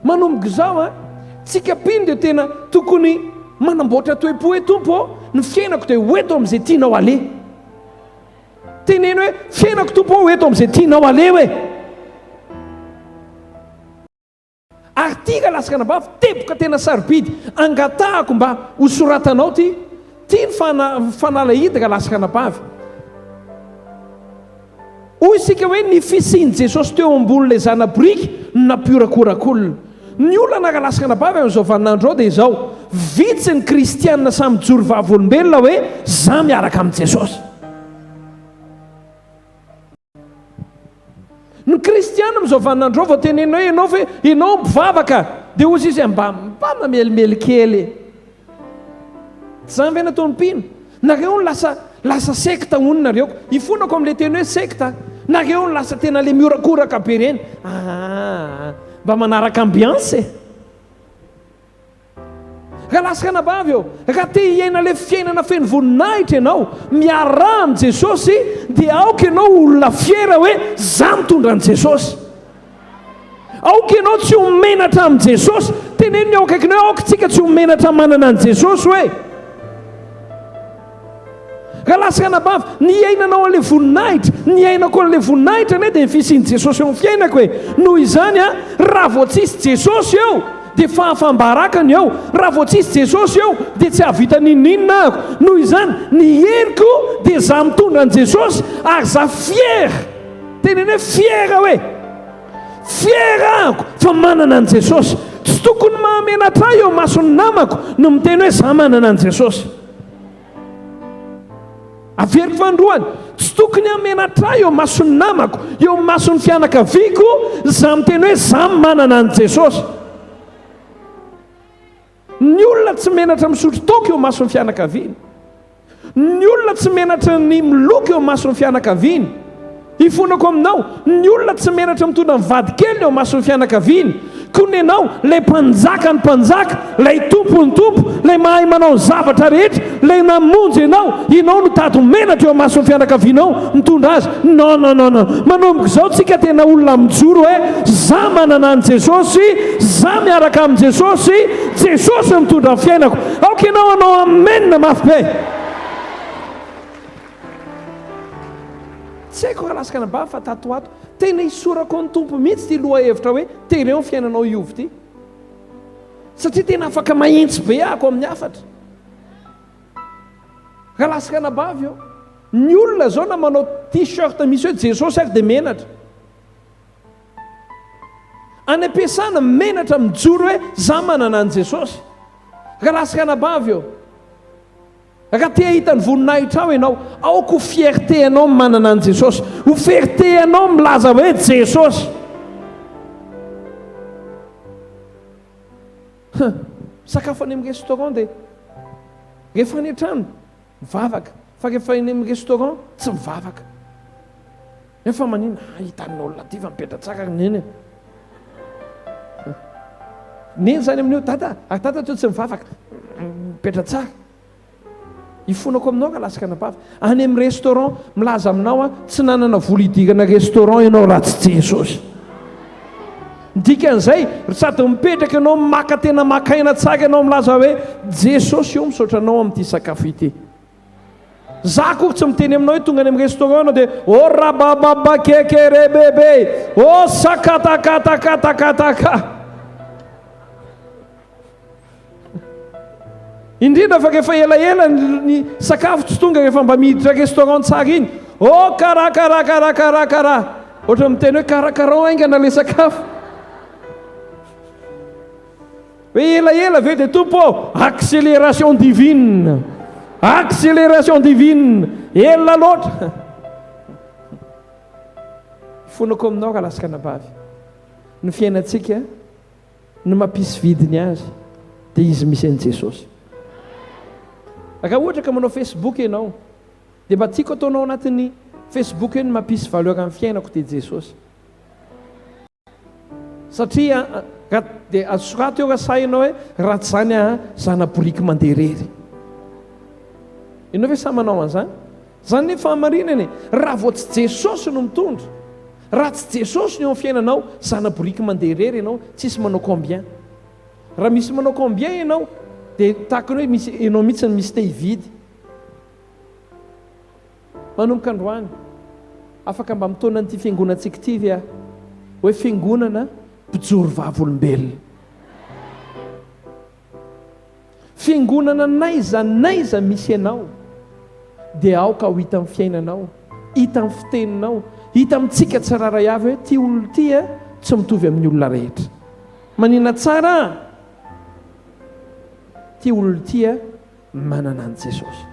manomboka izao a tsika piny dia tena tokony manamboatra toe-po hoe tompo ny fiainako dia hoeto amin'izay tianao ale teneny hoe fiainako tompo hoeto amin'izay tianao ale hoe ary tia lasaka anabavy teboka tena sarobidy angatahako mba hosoratanao ty ny fanalahidaka lasaka anabavy hoy isika hoe ny fisiany Jesosy teo ambon'ilay zana-boriky napiorakorakolona ny olona nakalasaka anabavy amin'izao vaninandro ao dia izao vitsy ny kristianina samy joro vavolombelona hoe za miaraka amin'i Jesosy ny kristianina amin'izao vaninandro ao vao tenena hoe ianao mpivavaka dia ozy izy mba mamelimely kely zany ve nataony mpino nareo ny lasa sekta oninareo ifonako amin'ilay teny hoe sekta nareo ny lasa tena le miorakoraka be reny mba manaraka ambiance raha lasaka anabavy eo raha te hiaina le fiainana feno voninahitra ianao miara amin'i Jesosy dia aoka ianao olona fiera hoe za mitondra an'i Jesosy aoka ianao tsy homenatra amin'i Jesosy teneny ny ao akaikiny hoe aoka tsika tsy homenatra manana an'i Jesosy hoe raha lasaka anabavy ny iainanao an'ilay voninahitra ny iainako an'ilay voninahitra ane dia ny fisian'i Jesosy eo amin'ny fiainako hoe noho izany a raha vao tsisy Jesosy eo dia fahafambarakany eo raha vao tsisy Jesosy eo dia tsy havita ninninina ako noho izany ny heriko dia za mitondra an'i Jesosy ary za fiera teneny hoe fiera hoe fiera ako fa manana an'i Jesosy tsy tokony mahamenatra eo mason'ny namako no miteny hoe za manana an'i Jesosy averiko fandroany tsy tokony hamenatra eo mason'ny namako eo mason'ny fianakaviako za miteny hoe za manana an'i Jesosy ny olona tsy menatra misotro toka eo mason'ny fianakaviany ny olona tsy menatra ny miloka eo mason'ny fianakaviany ifonako aminao ny olona tsy menatra mitondra mivady kely eo mason'ny fianakaviany kony ianao lay mpanjaka ny mpanjaka lay tompo ny tompo lay mahay manao ny zavatra rehetra lay namonjy ianao no tady menatra eo mason'ny fianakavianao mitondra azy non manomboka izao tsika tena olona mijoro hoe za manana an'i Jesosy za miaraka amin'i Jesosy Jesosy mitondra ny fiainako aoka ianao anao amenina mafy be tsy haiko raha lasaka anabavy fa tatoato tena isorako ny tompo mihitsy ty loha hevitra hoe tereo ny fiainanao iovy ty satria tena afaka mahentsy be ako amin'ny hafatra raha lasaka anabavy eo ny olona zao na manao t-shirt misy hoe Jesosy ary dia menatra any am-piasana menatra mijoro hoe za manana an'i Jesosy raha lasaka anabavy eo raha te hahita ny voninahitra ao ianao aoko ho fierté ianao manana an'i Jesosy ho fierté ianao milaza hoe Jesosy sakafo any amin'ny restaurant dia rehefa any an-trano mivavaka fa rehefa any amin'ny restaurant tsy mivavaka nefa manina hitan'olona ty fa mipetra tsara neny neny zany amin'io tata ary tata teo tsy mivavaka mipetra tsara ifonako aminao ka lasaka anabavy any amin'ny restaurant milaza aminao a tsy nanana vola hidirana restaurant ianao raha tsy Jesosy dikan'izay sady mipetraka ianao maka tena makaina tsara ianao milaza hoe Jesosy io misaotra anao amin'ity sakafo ity za koa tsy miteny aminao hoe tonga any amin'ny restaurant anao dia o rabababa kekere bebe o sakatakatakataka indrindra fa rehefa elaela ny sakafo tsy tonga rehefa mba miditra restaurant tsara iny o karakaraha ohatra miteny hoe karakara aingana le sakafo hoe elaela ve dia tompo accélération divine ela loatra fonako aminao ka lasaka anabavy ny fiainantsika no mampisy vidiny azy dia izy misy an'i Jesosy raha ohatra ka manao Facebook ianao dia mba tiako ataonao anatin'ny Facebook io ny mampisy valeur amin'ny fiainako dia Jesosy satria dia asorato eo raha sainao hoe ratsy zany zana-boriky mandeha rery ianao ve sa manao an'izany zany nefa fahamarinany raha vao tsy Jesosy no mitondra raha tsy Jesosy ny eo amin'ny fiainanao zana-boriky mandeha irery ianao tsisy manao combien. Raha misy manao combien ianao dia tahaka ny hoe misy ianao mihitsy misy te hividy. Manomboka androany afaka mba mitondra an'ity fiangonantsika ity ve hoe fiangonana mpijoro vavolombelona, fiangonana naiza misy ianao dia aoka ho hita amin'ny fiainanao, hita amin'ny fiteninao, hita amintsika tsiraray avy hoe ty olona ty tsy mitovy amin'ny olona rehetra. Manina tsara ty olona ty manana an' Jesosy.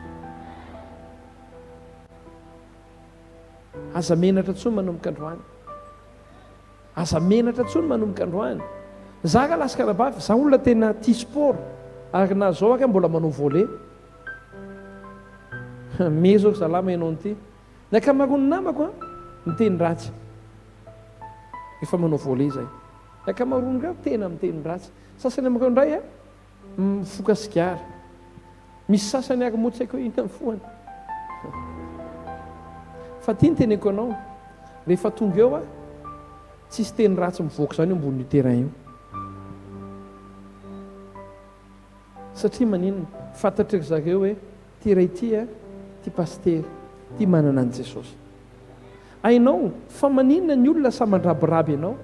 Aza menatra tsony manomboka androany, aza menatra tsony manomboka androany. Za ka lasaka rabavy, za olona tena tia sport, ary na zao aka mbola manao volley. Me zao salama ianao n'ity. Ny ankamaroany namako miteny ratsy efa manao volley zay. Ny ankamaroany reo tena miteny ratsy. Sasany amako indray mifoka sigara. Misy sasany ary moa tsy haiko inona foany. Fa tia ny teneko anao, rehefa tonga eo tsisy teny ratsy mivoaka zany ambon'ny terrain io. Satria maninona fantatry zareo hoe ty ray ty ty paster ty manana an' Jesosy. Ainao fa maninona ny olona sa mandrabiraby ianao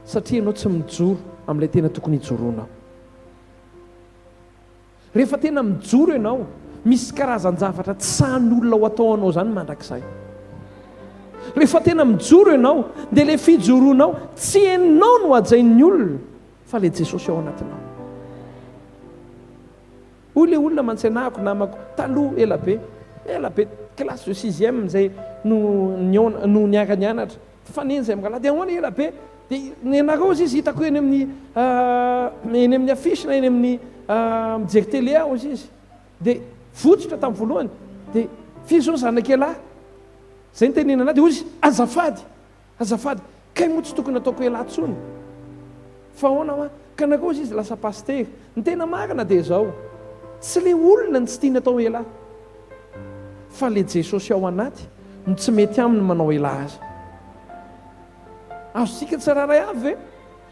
satria ianao tsy mijoro amin'ilay tena tokony hijoroanao. Rehefa tena mijoro ianao, misy karazan-javatra tsy sahan'olona ho ataonao zany mandrakizay. Rehefa tena mijoro ianao dia ilay fijoroanao tsy ianao no hajain'ny olona fa ilay Jesosy ao anatinao. Hoy ilay olona mantsenahako namako taloha ela be classe de 6e zay no niaka nianatra faneny zay mangala dia ahoana ela be dia ny anareo izy hitako eny amin'ny affiche na eny amin'ny mijery télé aho izy dia votsitra tamin'ny voalohany dia firy zao ny zanakelahy zay ny tenenana dia izy azafady kay moa tsy tokony ataoko elahy tsony fa ahoana ka anareo izy lasa paster. Ny tena marina dia zao tsy le olona ny tsy tiany atao elahy fa le Jesosy ao anaty no tsy mety aminy manao elahy azy. Azosika tsiraray avy ve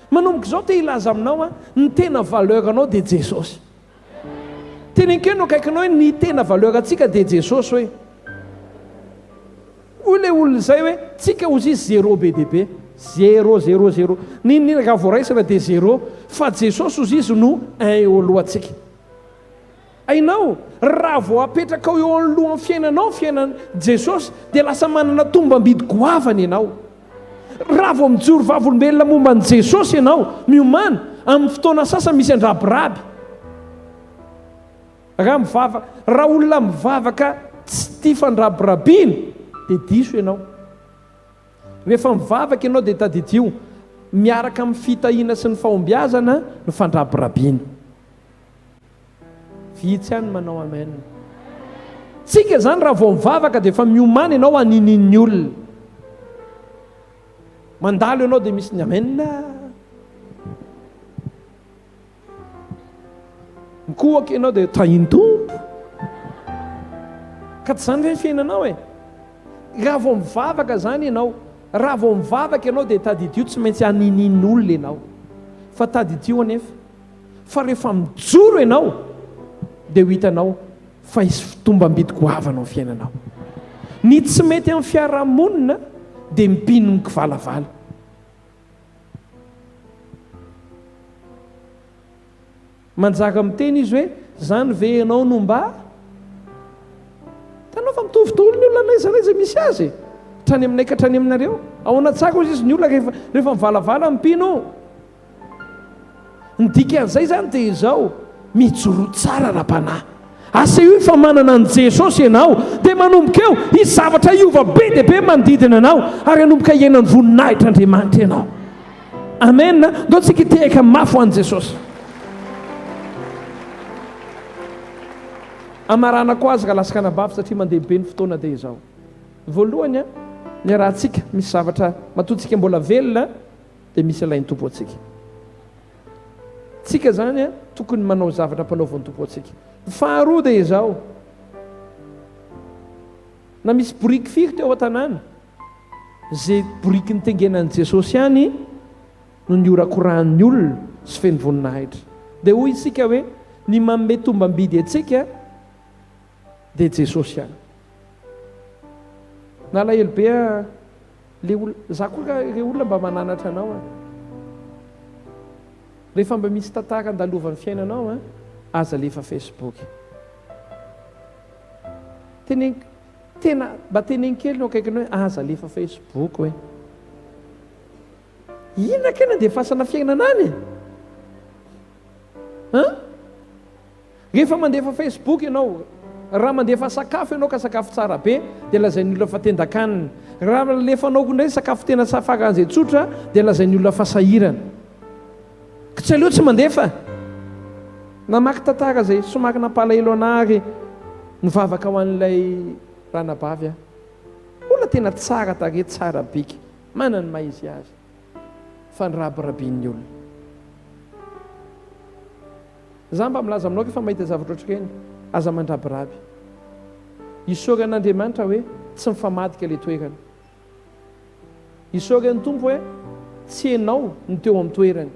manomboka izao te ilaza aminao ny tena valeur anao dia Jesosy. Tenenkeno akaikinao hoe ny tena valeur atsika dia Jesosy hoe hoy le olona izay hoe tsika ozy izy 0 be deaibe 0 ninona raha voaraisana dia 0 fa Jesosy ozy izy no 1 eo alohantsika. Ainao raha vao apetraka eo alohan'ny fiainanao fiainan' Jesosy dia lasa manana tombam-bidy goavana ianao. Raha vao mijoro vavolombelona momba an' Jesosy ianao miomana amin'ny fotoana sasany misy andrabiraby. Raha olona mivavaka tsy tia fandrabirabiana dia diso ianao. Rehefa mivavaka ianao dia tadidio miaraka amin'ny fitahiana sy ny fahombiazana no fandrabirabiana. Vitsy ihany manao amen. Tsika zany raha vao mivavaka dia efa miomana ianao aninin'ny olona. Mandalo ianao dia misy ny amen. Mikohaka ianao dia tahiny tompo. Ka tsy zany ve fiainanao raha vao mivavaka zany ianao, raha vao mivavaka ianao dia tadidio tsy maintsy aninin'ny olona ianao. Fa tadidio anefa fa rehefa mijoro ianao dia ho hitanao fa hisy fitombam-bidy goavana amin'ny fiainanao. Ny tsy mety amin'ny fiarahamonina dia mipino mikivalavala. Manjaka miteny izy hoe zany ve ianao no mba tanao fa mitovitovy ny olona naizanaiza misy azy trany aminay ka trany aminareo. Ahoana tsaka izy ny olona rehefa mivalavala mipino. Ny dikan'izay zany dia izao mijoro tsara ra-panahy. Asa io fa manana an' Jesosy ianao dia manomboka eo izy zavatra iova be dia be manodidina anao ary anomboka iainan'ny voninahitran'Andriamanitra ianao. Amen. Ndao tsika hitehaka mafy ho an' Jesosy. Amaranako azy raha lasaka anabavy satria mandeha be ny fotoana dia izao. Voalohany ny arahantsika misy zavatra matoantsika mbola velona dia misy alain'ny tompo antsika. Tsika zany tokony manao zavatra mpanaovan'ny tompo antsika. Faharoa dia izao na misy boriky firy teo an-tanàna zay boriky ny tengenan'i Jesosy ihany no ny orakorahan'ny olona sy feno voninahitra. Dia hoy isika hoe ny manome tombam-bidy atsika dia Jesosy ihany. Na alahelo be le olona, za koa le olona mba mananatra anao rehefa mba misy tantara andalovan'ny fiainanao aza lefa Facebook. Tena mba teneny kely no akaikiny hoe aza lefa Facebook hoe inona kena dia fasana fiainana any rehefa mandefa Facebook ianao, raha mandefa sakafo ianao ka sakafo tsara be dia lazain'ny olona fa tendan-kanina. Raha lefanao ndray sakafo tena safaran'izay tsotra dia lazain'ny olona fa sahirana. Ka tsy aleo tsy mandefa. Namaky tantara zay somary nampalahelo anary nivavaka ho an'ilay ranabavy olona tena tsara tare, tsara bika, manany maha izy azy fa nyrabirabian'ny olona. Za mba milaza aminao fa mahita zavatra ohatr'ireny aza mandrabiraby. Isaoran'Andriamanitra hoe tsy mifamadika ilay toerana. Isaoran'ny Tompo hoe tsy ianao ny teo amin'ny toerany.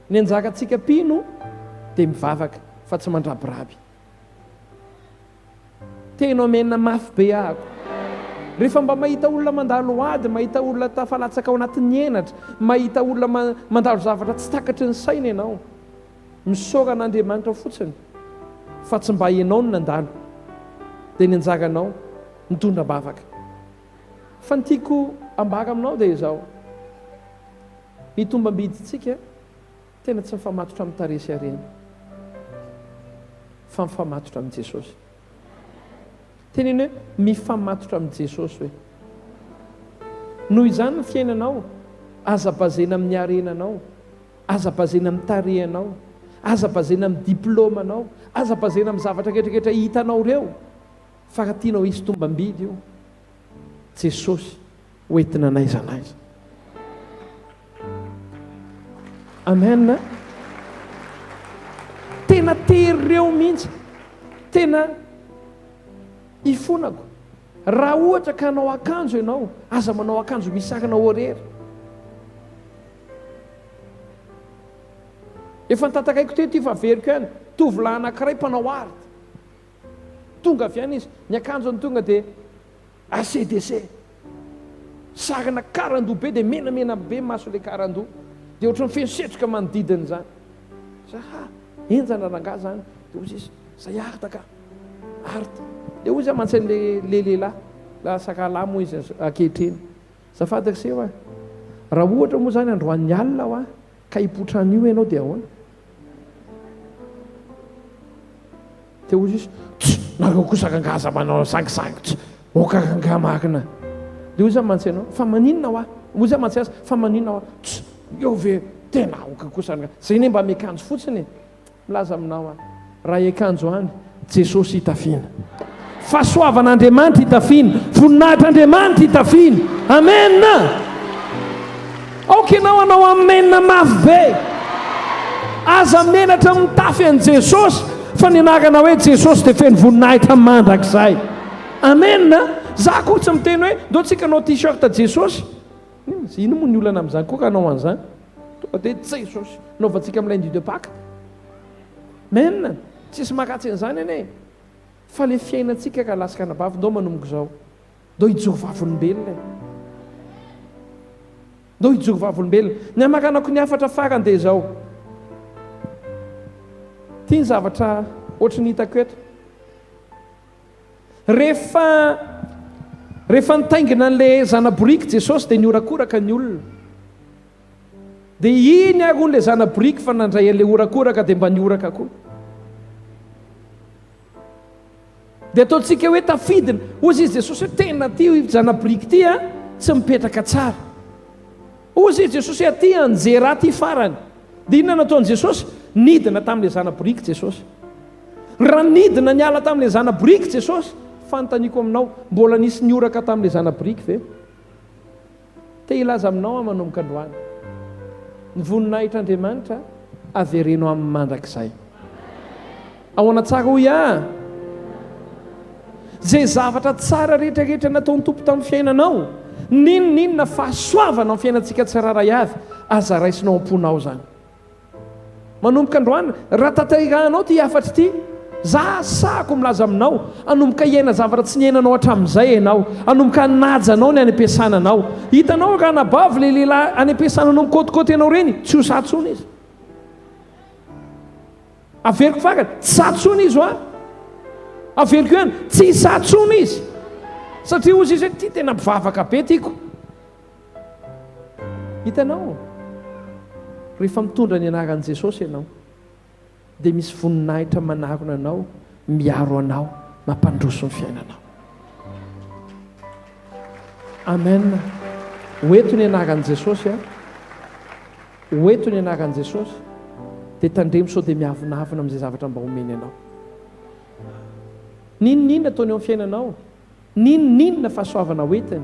Ny anjarantsika pino dia mivavaka fa tsy mandrabiraby. Tenao menina mafy be ahako. Rehefa mba mahita olona mandalo ady, mahita olona tafalatsaka ao anatin'ny henatra, mahita olona mandalo zavatra tsy takatry ny saina ianao, misaoran'Andriamanitra fotsiny fa tsy mba ianao no nandalo dia ny anjaranao mitondra bavaka. Fa ny tiako ambara aminao dia izao, ny tombam-bidintsika tena tsy mifamatotra amin'ny taresy hareny fa mifamatotra amin'ny Jesosy. Teneny hoe mifamatotra amin'ny Jesosy hoe noho izany ny fiainanao aza bazena amin'ny harenanao, aza bazena amin'ny tarehanao, aza bazena amin'ny diplômanao, aza bazena amin'ny zavatra rehetrarehetra hitanao ireo, fa raha tianao hisy tombam-bidy io, Jesosy hoentina n'aiza n'aiza. Amen. Tena tery ireo mihitsy, tena ifonako. Raha ohatra ka hanao akanjo ianao, aza manao akanjo misarana horaire. Efa nitatakaiko teo ty faveriko ihany, tovolahy anankiray mpanao art. Tonga avy ihany izy, ny akanjony tonga dia ACDC. Sarina karandoha be dia menamena be maso ilay karandoha. Dia ohatran'ny feno setroka manodidina izany. Enjana rangahy zany. Dia ozy izy, zay arta ka, arta. Dia ozy aman-tsainy le lehilahy, lasakalahy moa izy ankehitriny. Zafadaka se hoa, raha ohatra moa zany androan'ny alina hoa ka hipotrany io ianao dia ahoana? Dia ozy izy, nareo kosa rangaza manao sangisangy, oka rangahy marina. Dia ozy aman-tsainao, fa maninona hoa? Ozy aman-tsay azy, fa maninona hoa? Eo ve tena oka kosa rangahy. Zay ne mba miakanjo fotsiny. Milaza aminao raha hiakanjo any, Jesosy hitafina. Fahasoavan'Andriamanitra hitafina, voninahitr'Andriamanitra hitafina. Amen. Aokenao anao amenna mafy be, aza menatra mitafy an'i Jesosy, fa ny anarana hoe Jesosy dia feno voninahitra mandrakizay. Amen. Za koa tsy miteny hoe ndao tsika anao t-shirt Jesosy, ino moa ny olana amin'izany koa ka anao an'izany? Tonga dia Jesosy naovantsika amin'ny lundi de Pâques. Amen. Tsisy makatsy an'izany anie. Fa le fiainantsika ka lasaka anabavy, ndao manomboka izao, ndao hijoro vavolombelona, ndao hijoro vavolombelona. Ny hamaranako ny hafatra farany dia izao, tia ny zavatra ohatry ny hitako eto. Rehefa nitaingina an'ilay zanaboriky Jesosy dia niorakoraka ny olona. Dia iny aron'ilay zanaboriky fa nandray an'ilay orakoraka dia mba nioraka koa. Dia ataontsika hoe tafidina, ozy izy Jesosy hoe tena ty zanaboriky ty tsy mipetraka tsara. Ozy izy Jesosy hoe ty anjera ty farany. Dia inona nataon'i Jesosy? Nidina tamin'ilay zanaboriky Jesosy. Raha nidina niala tamin'ilay zanaboriky Jesosy, fanontaniako aminao, mbola nisy nioraka tamin'ilay zanaboriky ve? Te ilaza aminao manomboka androany, ny voninahitr'Andriamanitra averenao amin'ny mandrakizay. Ahoana tsara hoy zay zavatra tsara rehetrarehetra nataon'ny Tompo tamin'ny fiainanao Ninninona fahasoavana amin'ny fiainantsika tsiraray avy aza raisinao am-ponao zany. Manomboka androany raha taterahanao ty afatra ity, za sahako milaza aminao, anomboka hiaina zavatra tsy niainanao hatramin'izay ianao, anomboka najanao ny any am-piasananao. Hitanao raha nabavy le lehilahy any am-piasananao mikôtikôty ianao reny, tsy ho satsona izy. Averiko fakany, tsy satsona izy hoa. Averiko ihany, tsy satsona izy. Satria ozy izy hoe ty tena mpivavaka be tiako. Hitanao, rehefa mitondra ny anaran'i Jesosy ianao, dia misy voninahitra manarona anao, miaro anao, mampandroso ny fiainanao. Amen. Hoeto ny anaran'i Jesosy a. Hoeto ny anaran'i Jesosy, dia tandremo sao dia miavonavona amin'izay zavatra mba homeny anao. Ninninona ataony eo amin'ny fiainanao? Ninninona fahasoavana hoetiny?